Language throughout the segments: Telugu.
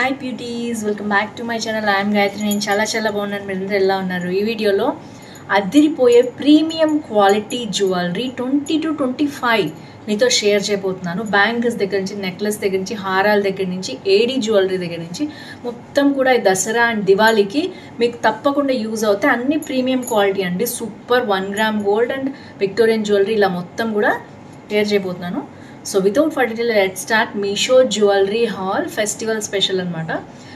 Hi beauties, welcome back to my channel. I am Gayatri. నేను చాలా బాగున్నాను. మీరందరూ ఎలా ఉన్నారు? ఈ వీడియోలో అదిరిపోయే ప్రీమియం క్వాలిటీ జ్యువెలరీ 20 to 25 మీతో షేర్ చేయబోతున్నాను. బ్యాంగిల్స్ దగ్గర నుంచి, నెక్లెస్ దగ్గర నుంచి, హారాల దగ్గర నుంచి, ఏడీ జ్యువెలరీ దగ్గర నుంచి మొత్తం కూడా ఈ దసరా అండ్ దివాళీకి మీకు తప్పకుండా యూజ్ అవుతాయి. అన్ని ప్రీమియం క్వాలిటీ అండి. Super 1 gram gold and Victorian jewellery ఇలా మొత్తం కూడా షేర్ చేయబోతున్నాను. So without for detail let's start. Meesho jewellery hall festival special అనమాట.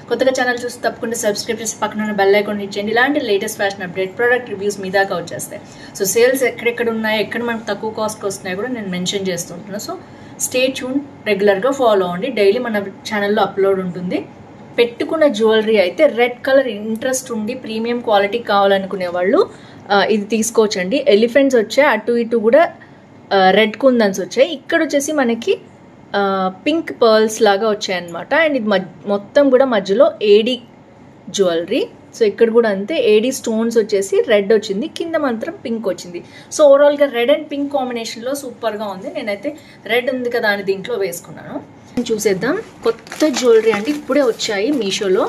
కొత్తగా ఛానల్ చూసి తప్పకుండా సబ్స్క్రైబ్ చేసి పక్కన ఉన్న బెల్ ఐకాన్ ఇచ్చేయండి. ఇలాంటి latest fashion update, product reviews మీ దాకా వచ్చేస్తాయి. సో సేల్స్ ఎక్కడెక్కడ ఉన్నాయో, ఎక్కడ మనకు తక్కువ కాస్ట్కి వస్తున్నాయో కూడా నేను మెన్షన్ చేస్తుంటున్నాను. సో స్టే ట్యూన్, రెగ్యులర్గా ఫాలో అవ్వండి. డైలీ మన ఛానల్లో అప్లోడ్ ఉంటుంది. పెట్టుకున్న జ్యువెలరీ అయితే రెడ్ కలర్ ఇంట్రెస్ట్ ఉండి ప్రీమియం క్వాలిటీ కావాలనుకునే వాళ్ళు ఇది తీసుకోవచ్చండి. ఎలిఫెంట్స్ వచ్చాయి, అటు ఇటు కూడా రెడ్ కుందన్స్ వచ్చాయి. ఇక్కడ వచ్చేసి మనకి పింక్ పర్ల్స్ లాగా వచ్చాయన్నమాట. అండ్ ఇది మొత్తం కూడా మధ్యలో ఏడీ జ్యువెలరీ. సో ఇక్కడ కూడా అంతే, ఏడీ స్టోన్స్ వచ్చేసి రెడ్ వచ్చింది, కింద మాత్రం పింక్ వచ్చింది. సో ఓవరాల్గా రెడ్ అండ్ పింక్ కాంబినేషన్లో సూపర్గా ఉంది. నేనైతే రెడ్ ఉంది కదా అని దీంట్లో వేసుకున్నాను. చూసేద్దాం. కొత్త జ్యువెలరీ అండి, ఇప్పుడే వచ్చాయి మీషోలో.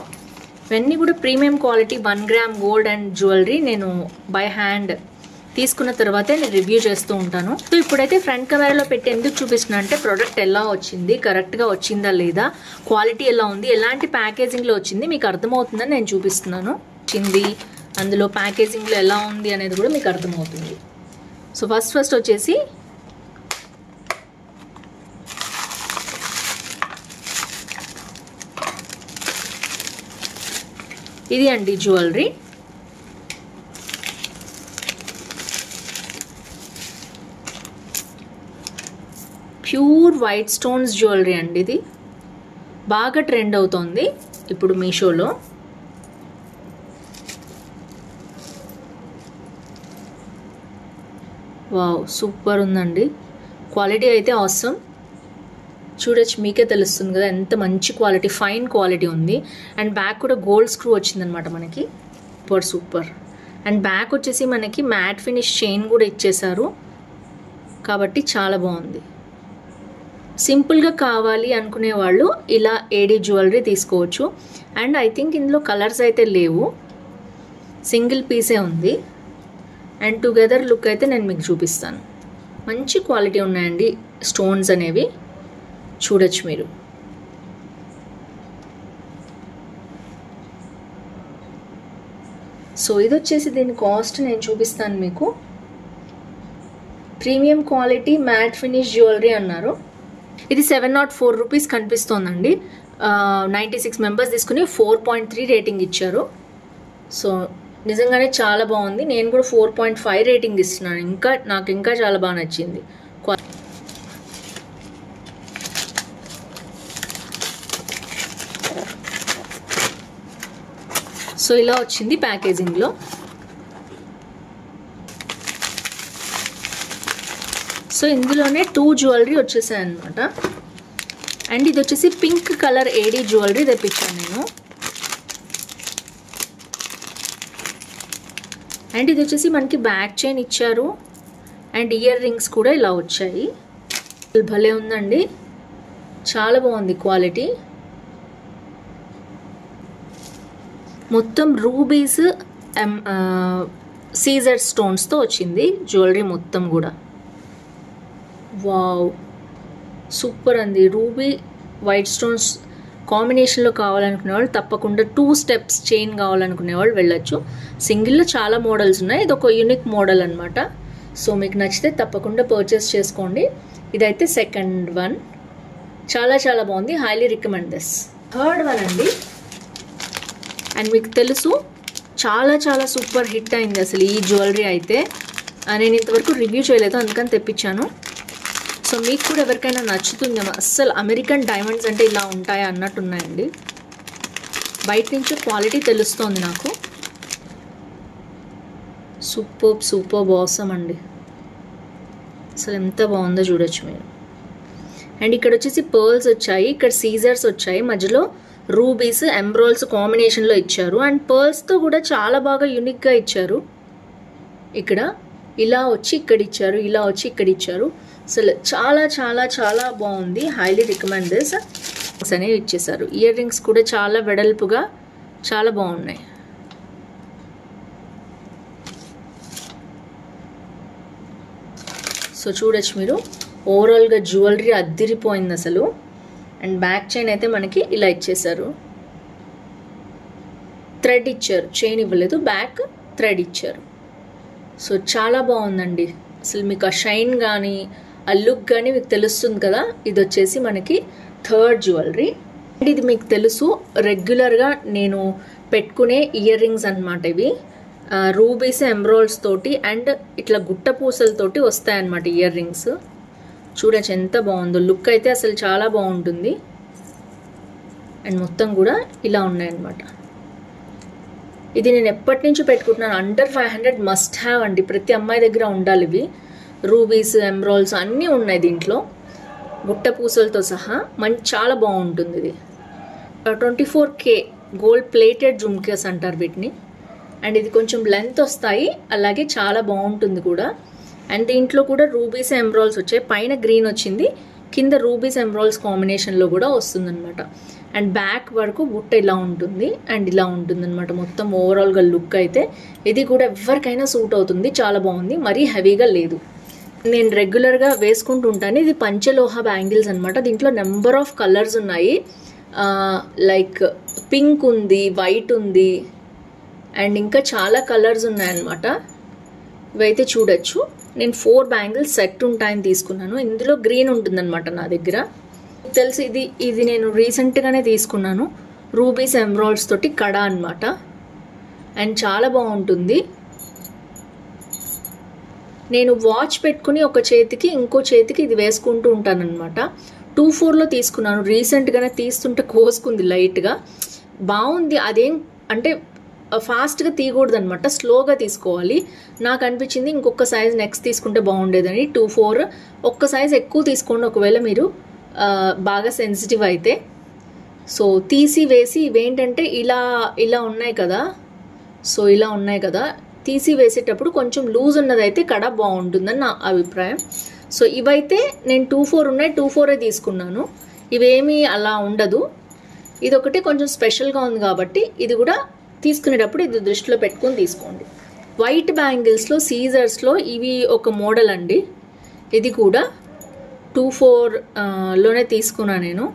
ఇవన్నీ కూడా premium quality 1 gram gold and jewellery. నేను బై హ్యాండ్ తీసుకున్న తర్వాతే నేను రివ్యూ చేస్తూ ఉంటాను. సో ఇప్పుడైతే ఫ్రంట్ కెమెరాలో పెట్టి ఎందుకు చూపిస్తున్నా అంటే ప్రోడక్ట్ ఎలా వచ్చింది, కరెక్ట్గా వచ్చిందా లేదా, క్వాలిటీ ఎలా ఉంది, ఎలాంటి ప్యాకేజింగ్లో వచ్చింది మీకు అర్థమవుతుందని నేను చూపిస్తున్నాను. వచ్చింది అందులో ప్యాకేజింగ్లో ఎలా ఉంది అనేది కూడా మీకు అర్థమవుతుంది. సో ఫస్ట్ వచ్చేసి ఇది అండి jewellery. Pure white stones jewellery అండి. ఇది బాగా ట్రెండ్ అవుతోంది ఇప్పుడు మీషోలో. వావ్, సూపర్ ఉందండి. క్వాలిటీ అయితే ఆసమ్. చూడొచ్చు, మీకే తెలుస్తుంది కదా ఎంత మంచి క్వాలిటీ, ఫైన్ క్వాలిటీ ఉంది. అండ్ బ్యాక్ కూడా గోల్డ్ స్క్రూ వచ్చిందనమాట మనకి. సూపర్. అండ్ బ్యాక్ వచ్చేసి మనకి మ్యాట్ ఫినిష్ చైన్ కూడా ఇచ్చేసారు కాబట్టి చాలా బాగుంది. సింపుల్గా కావాలి అనుకునే వాళ్ళు ఇలా ఏడీ జ్యువెలరీ తీసుకోవచ్చు. అండ్ ఐ థింక్ ఇందులో కలర్స్ అయితే లేవు, సింగిల్ పీసే ఉంది. అండ్ టుగెదర్ లుక్ అయితే నేను మీకు చూపిస్తాను. మంచి క్వాలిటీ ఉన్నాయండి స్టోన్స్ అనేవి, చూడొచ్చు మీరు. సో ఇది వచ్చేసి దీని కాస్ట్ నేను చూపిస్తాను మీకు. Premium quality matte finish jewellery అన్నారు. ఇది 704 రూపీస్ కనిపిస్తోందండి. 96 మెంబర్స్ తీసుకుని 4.3 రేటింగ్ ఇచ్చారు. సో నిజంగానే చాలా బాగుంది. నేను కూడా 4.5 రేటింగ్ ఇస్తున్నాను. నాకు ఇంకా చాలా బాగా నచ్చింది. సో ఇలా వచ్చింది ప్యాకేజింగ్లో. సో ఇందులోనే 2 జ్యువెలరీ వచ్చేసాయి అనమాట. అండ్ ఇది వచ్చేసి పింక్ కలర్ ఏడీ జ్యువెలరీ తెప్పించాను నేను. అండ్ ఇది వచ్చేసి మనకి బ్యాక్ చైన్ ఇచ్చారు అండ్ ఇయర్ రింగ్స్ కూడా ఇలా వచ్చాయి. భలే ఉందండి, చాలా బాగుంది క్వాలిటీ. మొత్తం రూబీస్ సీజర్ స్టోన్స్తో వచ్చింది జ్యువెలరీ మొత్తం కూడా. వావ్, సూపర్ అండి. రూబీ వైట్ స్టోన్స్ కాంబినేషన్లో కావాలనుకునే వాళ్ళు తప్పకుండా 2 స్టెప్స్ చైన్ కావాలనుకునే వాళ్ళు వెళ్ళొచ్చు. సింగిల్లో చాలా మోడల్స్ ఉన్నాయి, ఇది ఒక యూనిక్ మోడల్ అనమాట. సో మీకు నచ్చితే తప్పకుండా పర్చేస్ చేసుకోండి. ఇదైతే సెకండ్ వన్, చాలా బాగుంది. Highly recommend this. Third one అండి. అండ్ మీకు తెలుసు చాలా సూపర్ హిట్ అయింది అసలు ఈ జ్యువెలరీ అయితే. నేను ఇంతవరకు రివ్యూ చేయలేదు, అందుకని తెప్పించాను. సో మీకు కూడా ఎవరికైనా నచ్చుతుందేమో. అస్సలు అమెరికన్ డైమండ్స్ అంటే ఇలా ఉంటాయా అన్నట్టున్నాయండి. బయట నుంచి క్వాలిటీ తెలుస్తోంది నాకు. సూపర్ ఆసమ్ అండి, అసలు ఎంత బాగుందో చూడొచ్చు మీరు. అండ్ ఇక్కడ వచ్చేసి పర్ల్స్ వచ్చాయి, ఇక్కడ సీజర్స్ వచ్చాయి, మధ్యలో రూబీస్ ఎంబ్రాయిడ్స్ కాంబినేషన్లో ఇచ్చారు. అండ్ పర్ల్స్తో కూడా చాలా బాగా యూనిక్గా ఇచ్చారు. ఇక్కడ ఇలా వచ్చి ఇక్కడ ఇచ్చారు, ఇలా వచ్చి ఇక్కడ ఇచ్చారు. అసలు చాలా చాలా చాలా బాగుంది. Highly recommend this. అనేవి ఇచ్చేసారు. ఇయర్ రింగ్స్ కూడా చాలా వెడల్పుగా చాలా బాగున్నాయి. సో చూడొచ్చు మీరు, ఓవరాల్గా జ్యువెలరీ అద్దిరిపోయింది అసలు. అండ్ బ్యాక్ చైన్ అయితే మనకి ఇలా ఇచ్చేసారు, థ్రెడ్ ఇచ్చారు, చైన్ ఇవ్వలేదు, బ్యాక్ థ్రెడ్ ఇచ్చారు. సో చాలా బాగుందండి అసలు. మీకు ఆ షైన్ కానీ ఆ లుక్ కానీ మీకు తెలుస్తుంది కదా. ఇది వచ్చేసి మనకి థర్డ్ జ్యువెలరీ. అండ్ ఇది మీకు తెలుసు రెగ్యులర్గా నేను పెట్టుకునే ఇయర్ రింగ్స్ అనమాట. ఇవి రూబీస్ ఎమరాల్డ్స్ తోటి అండ్ ఇట్లా గుట్ట పూసలతోటి వస్తాయన్నమాట ఇయర్ రింగ్స్. చూడచ్చు ఎంత బాగుందో, లుక్ అయితే అసలు చాలా బాగుంటుంది. అండ్ మొత్తం కూడా ఇలా ఉన్నాయన్నమాట. ఇది నేను ఎప్పటి నుంచి పెట్టుకుంటున్నాను, అండర్ 500 మస్ట్ హ్యావ్ అండి, ప్రతి అమ్మాయి దగ్గర ఉండాలి ఇవి. రూబీస్ ఎమరాల్డ్స్ అన్నీ ఉన్నాయి దీంట్లో, గుట్ట పూసలతో సహా. చాలా బాగుంటుంది ఇది. 24K గోల్డ్ ప్లేటెడ్ జుమ్కాస్ అంటారు వీటిని. అండ్ ఇది కొంచెం లెంత్ వస్తాయి, అలాగే చాలా బాగుంటుంది కూడా. అండ్ దీంట్లో కూడా రూబీస్ ఎమరాల్డ్స్ వచ్చాయి, పైన గ్రీన్ వచ్చింది, కింద రూబీస్ ఎమరాల్డ్స్ కాంబినేషన్లో కూడా వస్తుందన్నమాట. అండ్ బ్యాక్ వరకు బుట్ట ఇలా ఉంటుంది అండ్ ఇలా ఉంటుంది అనమాట. మొత్తం ఓవరాల్గా లుక్ అయితే ఇది కూడా ఎవరికైనా సూట్ అవుతుంది, చాలా బాగుంది, మరీ హెవీగా లేదు. నేను రెగ్యులర్గా వేసుకుంటూ ఉంటాను. ఇది పంచలోహ బ్యాంగిల్స్ అనమాట. దీంట్లో నెంబర్ ఆఫ్ కలర్స్ ఉన్నాయి, లైక్ పింక్ ఉంది, వైట్ ఉంది, అండ్ ఇంకా చాలా కలర్స్ ఉన్నాయన్నమాట. ఇవైతే చూడొచ్చు. నేను 4 బ్యాంగిల్స్ సెట్ ఉంటాయని తీసుకున్నాను. ఇందులో గ్రీన్ ఉంటుందన్నమాట నా దగ్గర. తెలిసి ఇది నేను రీసెంట్గానే తీసుకున్నాను, రూబీస్ ఎమరాల్డ్స్ తోటి కడ అనమాట. అండ్ చాలా బాగుంటుంది. నేను వాచ్ పెట్టుకుని ఒక చేతికి ఇంకో చేతికి ఇది వేసుకుంటూ ఉంటాను అనమాట. 24లో తీసుకున్నాను, రీసెంట్గానే తీస్తుంటే కోసుకుంది లైట్గా. బాగుంది. అదేం అంటే ఫాస్ట్గా తీయకూడదు అనమాట, స్లోగా తీసుకోవాలి. నాకు అనిపించింది ఇంకొక సైజ్ నెక్స్ట్ తీసుకుంటే బాగుండేదని. 24 ఒక్క సైజ్ ఎక్కువ తీసుకోండి ఒకవేళ మీరు బాగా సెన్సిటివ్ అయితే. సో తీసి వేసి ఇవేంటంటే ఇలా ఉన్నాయి కదా. సో ఇలా ఉన్నాయి కదా, తీసి వేసేటప్పుడు కొంచెం లూజ్ ఉన్నదైతే కడ బాగుంటుందని నా అభిప్రాయం. సో ఇవైతే నేను 24 ఉన్నాయి, 24 తీసుకున్నాను. ఇవేమీ అలా ఉండదు. ఇది ఒకటి కొంచెం స్పెషల్గా ఉంది కాబట్టి ఇది కూడా తీసుకునేటప్పుడు ఇది దృష్టిలో పెట్టుకొని తీసుకోండి. వైట్ బ్యాంగిల్స్లో సీజర్స్లో ఇవి ఒక మోడల్ అండి. ఇది కూడా 24లోనే తీసుకున్నాను నేను.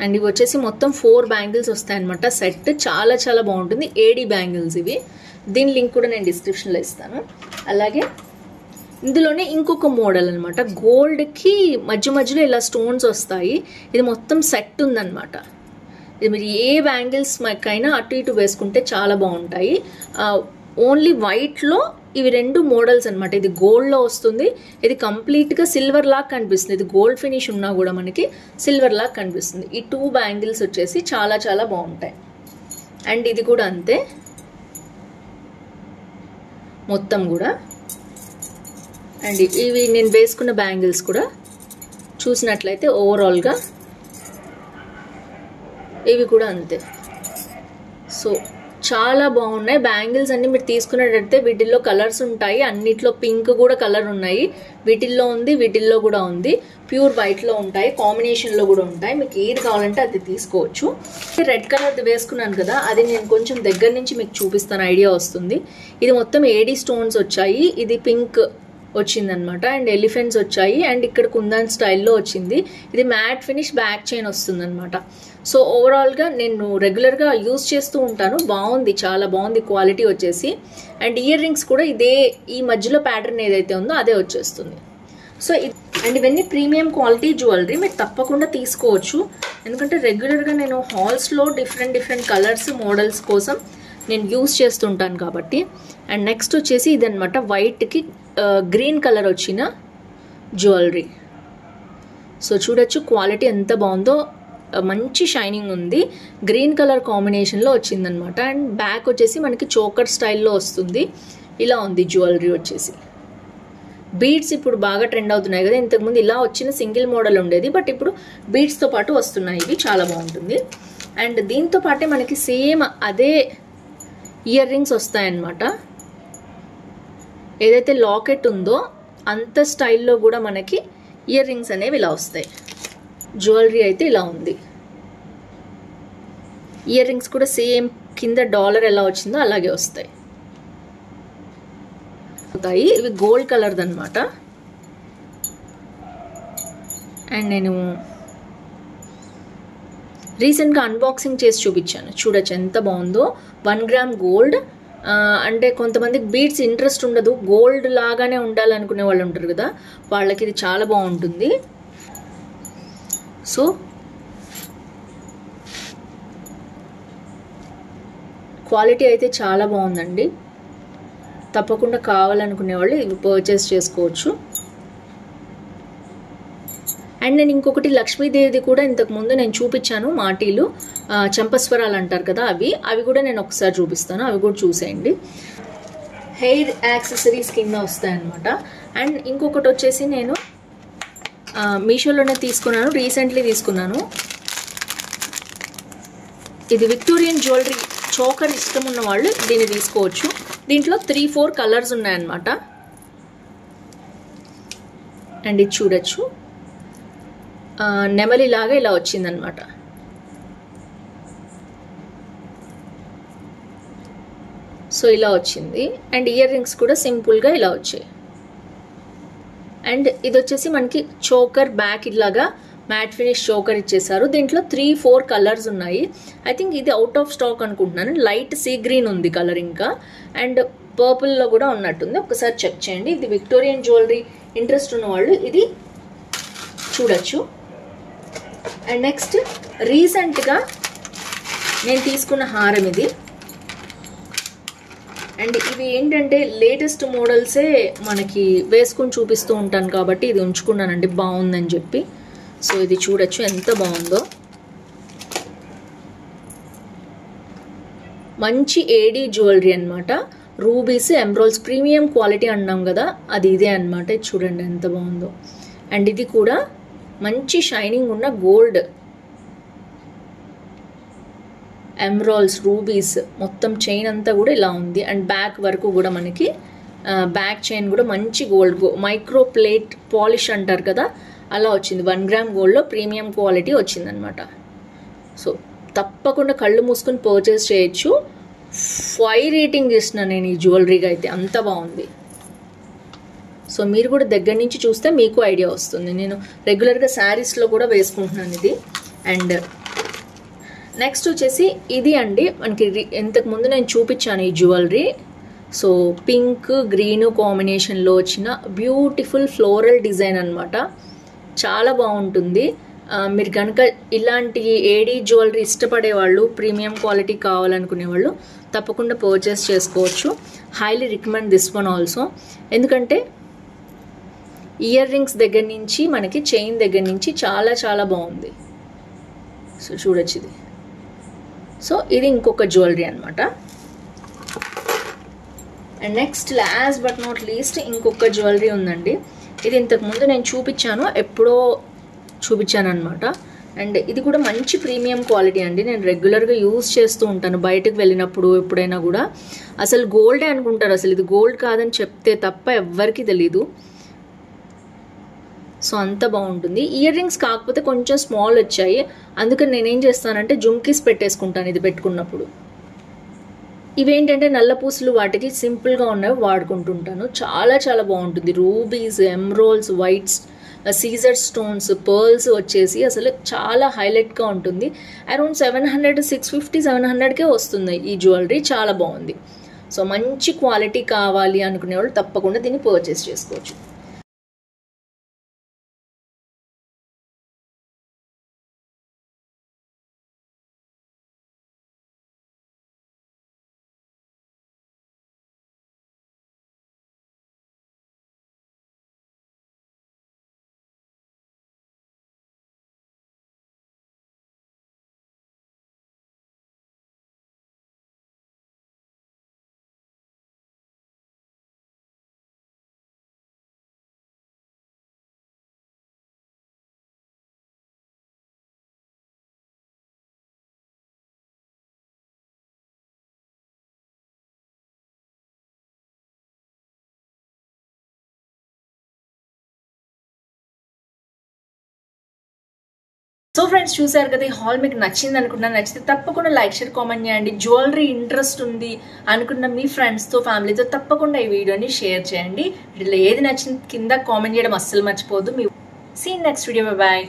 అండ్ ఇవి వచ్చేసి మొత్తం 4 బ్యాంగిల్స్ వస్తాయన్నమాట సెట్. చాలా చాలా బాగుంటుంది. ఏడీ బ్యాంగిల్స్ ఇవి. దీని లింక్ కూడా నేను డిస్క్రిప్షన్లో ఇస్తాను. అలాగే ఇందులోనే ఇంకొక మోడల్ అనమాట, గోల్డ్కి మధ్యలో ఇలా స్టోన్స్ వస్తాయి. ఇది మొత్తం సెట్ ఉందన్నమాట. ఇది మీరు ఏ బ్యాంగిల్స్ కైనా అటు ఇటు వేసుకుంటే చాలా బాగుంటాయి. ఓన్లీ వైట్లో ఇవి 2 మోడల్స్ అనమాట. ఇది గోల్డ్లో వస్తుంది, ఇది కంప్లీట్గా సిల్వర్ లాగా కనిపిస్తుంది. ఇది గోల్డ్ ఫినిష్ ఉన్నా కూడా మనకి సిల్వర్ లాగా కనిపిస్తుంది. ఈ 2 బ్యాంగిల్స్ వచ్చేసి చాలా చాలా బాగుంటాయి. అండ్ ఇది కూడా అంతే మొత్తం కూడా. అండ్ ఇవి నేను వేసుకున్న బ్యాంగిల్స్ కూడా చూసినట్లయితే ఓవరాల్గా ఇవి కూడా అంతే. సో చాలా బాగున్నాయి బ్యాంగిల్స్ అన్ని. మీరు తీసుకునేటట్టే వీటిల్లో కలర్స్ ఉంటాయి, అన్నిట్లో పింక్ కూడా కలర్ ఉన్నాయి, వీటిల్లో ఉంది, వీటిల్లో కూడా ఉంది. ప్యూర్ వైట్లో ఉంటాయి, కాంబినేషన్లో కూడా ఉంటాయి. మీకు ఏది కావాలంటే అది తీసుకోవచ్చు. రెడ్ కలర్ది వేసుకున్నాను కదా, అది నేను కొంచెం దగ్గర నుంచి మీకు చూపిస్తాను, ఐడియా వస్తుంది. ఇది మొత్తం ఏడీ స్టోన్స్ వచ్చాయి, ఇది పింక్ వచ్చిందనమాట. అండ్ ఎలిఫెంట్స్ వచ్చాయి, అండ్ ఇక్కడ కుందన్ స్టైల్లో వచ్చింది. ఇది మ్యాట్ ఫినిష్ బ్యాక్ చైన్ వస్తుంది అనమాట. సో ఓవరాల్గా నేను రెగ్యులర్గా యూజ్ చేస్తూ ఉంటాను, బాగుంది, చాలా బాగుంది క్వాలిటీ వచ్చేసి. అండ్ ఇయర్ రింగ్స్ కూడా ఇదే ఈ మధ్యలో ప్యాటర్న్ ఏదైతే ఉందో అదే వచ్చేస్తుంది. సో అండ్ ఇవన్నీ ప్రీమియం క్వాలిటీ జ్యువెలరీ, మీరు తప్పకుండా తీసుకోవచ్చు. ఎందుకంటే రెగ్యులర్గా నేను హాల్స్లో డిఫరెంట్ కలర్స్ మోడల్స్ కోసం నేను యూజ్ చేస్తుంటాను కాబట్టి. అండ్ నెక్స్ట్ వచ్చేసి ఇదనమాట, వైట్కి గ్రీన్ కలర్ వచ్చిన జ్యువెలరీ. సో చూడొచ్చు క్వాలిటీ ఎంత బాగుందో, మంచి షైనింగ్ ఉంది. గ్రీన్ కలర్ కాంబినేషన్లో వచ్చిందనమాట. అండ్ బ్యాక్ వచ్చేసి మనకి చోకర్ స్టైల్లో వస్తుంది. ఇలా ఉంది జ్యువెలరీ వచ్చేసి. బీడ్స్ ఇప్పుడు బాగా ట్రెండ్ అవుతున్నాయి కదా, ఇంతకుముందు ఇలా వచ్చిన సింగిల్ మోడల్ ఉండేది, బట్ ఇప్పుడు బీడ్స్తో పాటు వస్తున్నాయి. ఇవి చాలా బాగుంటుంది. అండ్ దీంతో పాటే మనకి సేమ్ అదే ఇయర్ రింగ్స్ వస్తాయన్నమాట. ఏదైతే లాకెట్ ఉందో అంత స్టైల్లో కూడా మనకి ఇయర్ రింగ్స్ అనేవి ఇలా వస్తాయి. జ్యువెలరీ అయితే ఇలా ఉంది. ఇయర్ రింగ్స్ కూడా సేమ్ కింద డాలర్ ఎలా వచ్చిందో అలాగే వస్తాయి. ఇవి గోల్డ్ కలర్ది అనమాట. అండ్ నేను రీసెంట్గా అన్బాక్సింగ్ చేసి చూపించాను, చూడొచ్చు ఎంత బాగుందో. 1 గ్రామ్ గోల్డ్. అంటే కొంతమందికి బీడ్స్ ఇంట్రెస్ట్ ఉండదు, గోల్డ్ లాగానే ఉండాలనుకునే వాళ్ళు ఉంటారు కదా, వాళ్ళకి ఇది చాలా బాగుంటుంది. సో క్వాలిటీ అయితే చాలా బాగుందండి. తప్పకుండా కావాలనుకునే వాళ్ళు ఇవి పర్చేస్ చేసుకోవచ్చు. అండ్ నేను ఇంకొకటి లక్ష్మీదేవిది కూడా ఇంతకుముందు నేను చూపించాను, మాటీలు చంపస్వరాలు అంటారు కదా, అవి కూడా నేను ఒకసారి చూపిస్తాను, అవి కూడా చూసేయండి. హెయిర్ యాక్సెసరీస్ కింద వస్తాయన్నమాట. అండ్ ఇంకొకటి వచ్చేసి నేను మీషోలోనే తీసుకున్నాను, రీసెంట్లీ తీసుకున్నాను. ఇది విక్టోరియన్ జ్యువెలరీ చోకర్ ఇష్టం ఉన్న వాళ్ళు దీన్ని తీసుకోవచ్చు. దీంట్లో 3-4 కలర్స్ ఉన్నాయన్నమాట. అండ్ ఇది చూడొచ్చు, నెమలిలాగా ఇలా వచ్చిందనమాట. సో ఇలా వచ్చింది. అండ్ ఇయర్ రింగ్స్ కూడా సింపుల్గా ఇలా వచ్చాయి. అండ్ ఇది వచ్చేసి మనకి చోకర్ బ్యాక్ ఇలాగా మ్యాట్ ఫినిష్ చోకర్ ఇచ్చేసారు. దీంట్లో 3-4 కలర్స్ ఉన్నాయి. ఐ థింక్ ఇది అవుట్ ఆఫ్ స్టాక్ అనుకుంటున్నాను. లైట్ సీ గ్రీన్ ఉంది కలర్, ఇంకా అండ్ పర్పుల్లో కూడా ఉన్నట్టుంది, ఒకసారి చెక్ చేయండి. ఇది విక్టోరియన్ జ్యువెలరీ ఇంట్రెస్ట్ ఉన్న వాళ్ళు ఇది చూడొచ్చు. అండ్ నెక్స్ట్ రీసెంట్గా నేను తీసుకున్న హారం ఇది. అండ్ ఇవి ఏంటంటే లేటెస్ట్ మోడల్సే మనకి వేసుకొని చూపిస్తూ ఉంటాను కాబట్టి ఇది ఉంచుకున్నానండి, బాగుందని చెప్పి. సో ఇది చూడొచ్చు ఎంత బాగుందో. మంచి ఏడీ జ్యువెలరీ అనమాట. రూబీస్, ఎమ్రోల్స్, ప్రీమియం క్వాలిటీ అన్నాం కదా, అది ఇదే అనమాట. ఇది చూడండి ఎంత బాగుందో. అండ్ ఇది కూడా మంచి షైనింగ్ ఉన్న గోల్డ్ ఎమ్రాల్స్, రూబీస్, మొత్తం చైన్ అంతా కూడా ఇలా ఉంది. అండ్ బ్యాక్ వరకు కూడా మనకి బ్యాక్ చైన్ కూడా మంచి గోల్డ్ మైక్రో ప్లేట్ పాలిష్ అంటారు కదా, అలా వచ్చింది. 1 గ్రామ్ గోల్డ్లో ప్రీమియం క్వాలిటీ వచ్చిందనమాట. సో తప్పకుండా కళ్ళు మూసుకొని పర్చేస్ చేయొచ్చు. 5 రేటింగ్ ఇస్తున్నాను నేను ఈ జ్యువెలరీగా, అయితే అంత బాగుంది. సో మీరు కూడా దగ్గర నుంచి చూస్తే మీకు ఐడియా వస్తుంది. నేను రెగ్యులర్గా శారీస్లో కూడా వేసుకుంటున్నాను ఇది. అండ్ నెక్స్ట్ వచ్చేసి ఇది అండి, మనకి ఇంతకుముందు నేను చూపించాను ఈ జ్యువెలరీ. సో పింక్ గ్రీన్ కాంబినేషన్లో వచ్చిన బ్యూటిఫుల్ ఫ్లోరల్ డిజైన్ అనమాట, చాలా బాగుంటుంది. మీరు కనుక ఇలాంటి ఏడీ జ్యువెలరీ ఇష్టపడే వాళ్ళు, ప్రీమియం క్వాలిటీ కావాలనుకునే వాళ్ళు తప్పకుండా పర్చేస్ చేసుకోవచ్చు. Highly recommend this one also. ఎందుకంటే ఇయర్ రింగ్స్ దగ్గర నుంచి మనకి చైన్ దగ్గర నుంచి చాలా చాలా బాగుంది. సో చూడొచ్చు ఇది. సో ఇది ఇంకొక జ్యువెలరీ అనమాట. And next last but not least ఇంకొక జ్యువెలరీ ఉందండి. ఇది ఇంతకుముందు నేను చూపించాను, ఎప్పుడో చూపించాను అనమాట. అండ్ ఇది కూడా మంచి ప్రీమియం క్వాలిటీ అండి. నేను రెగ్యులర్గా యూజ్ చేస్తూ ఉంటాను బయటకు వెళ్ళినప్పుడు, ఎప్పుడైనా కూడా. అసలు గోల్డే అనుకుంటారు, అసలు ఇది గోల్డ్ కాదని చెప్తే తప్ప ఎవ్వరికి తెలీదు. సో అంత బాగుంటుంది. ఇయర్ రింగ్స్ కాకపోతే కొంచెం స్మాల్ వచ్చాయి, అందుకని నేనేం చేస్తానంటే జుమ్కీస్ పెట్టేసుకుంటాను ఇది పెట్టుకున్నప్పుడు. ఇవేంటంటే నల్ల పూసలు వాటికి సింపుల్గా ఉన్నవి వాడుకుంటుంటాను. చాలా చాలా బాగుంటుంది. రూబీస్, ఎమ్రోల్స్, వైట్స్, సీజర్ స్టోన్స్, పర్ల్స్ వచ్చేసి అసలు చాలా హైలైట్గా ఉంటుంది. అరౌండ్ 700, 650, 700కే వస్తుంది ఈ జ్యువెలరీ. చాలా బాగుంది. సో మంచి క్వాలిటీ కావాలి అనుకునే వాళ్ళు తప్పకుండా దీన్ని పర్చేస్ చేసుకోవచ్చు. సో ఫ్రెండ్స్, చూసారు కదా, ఈ హాల్ మీకు నచ్చింది అనుకుంటున్నాను. నచ్చితే తప్పకుండా లైక్, షేర్, కామెంట్ చేయండి. జ్యువెలరీ ఇంట్రెస్ట్ ఉంది అనుకున్న మీ ఫ్రెండ్స్తో, ఫ్యామిలీతో తప్పకుండా ఈ వీడియోని షేర్ చేయండి. వీటిలో ఏది నచ్చింది కింద కామెంట్ చేయడం అస్సలు మర్చిపోవద్దు. See next video. బై.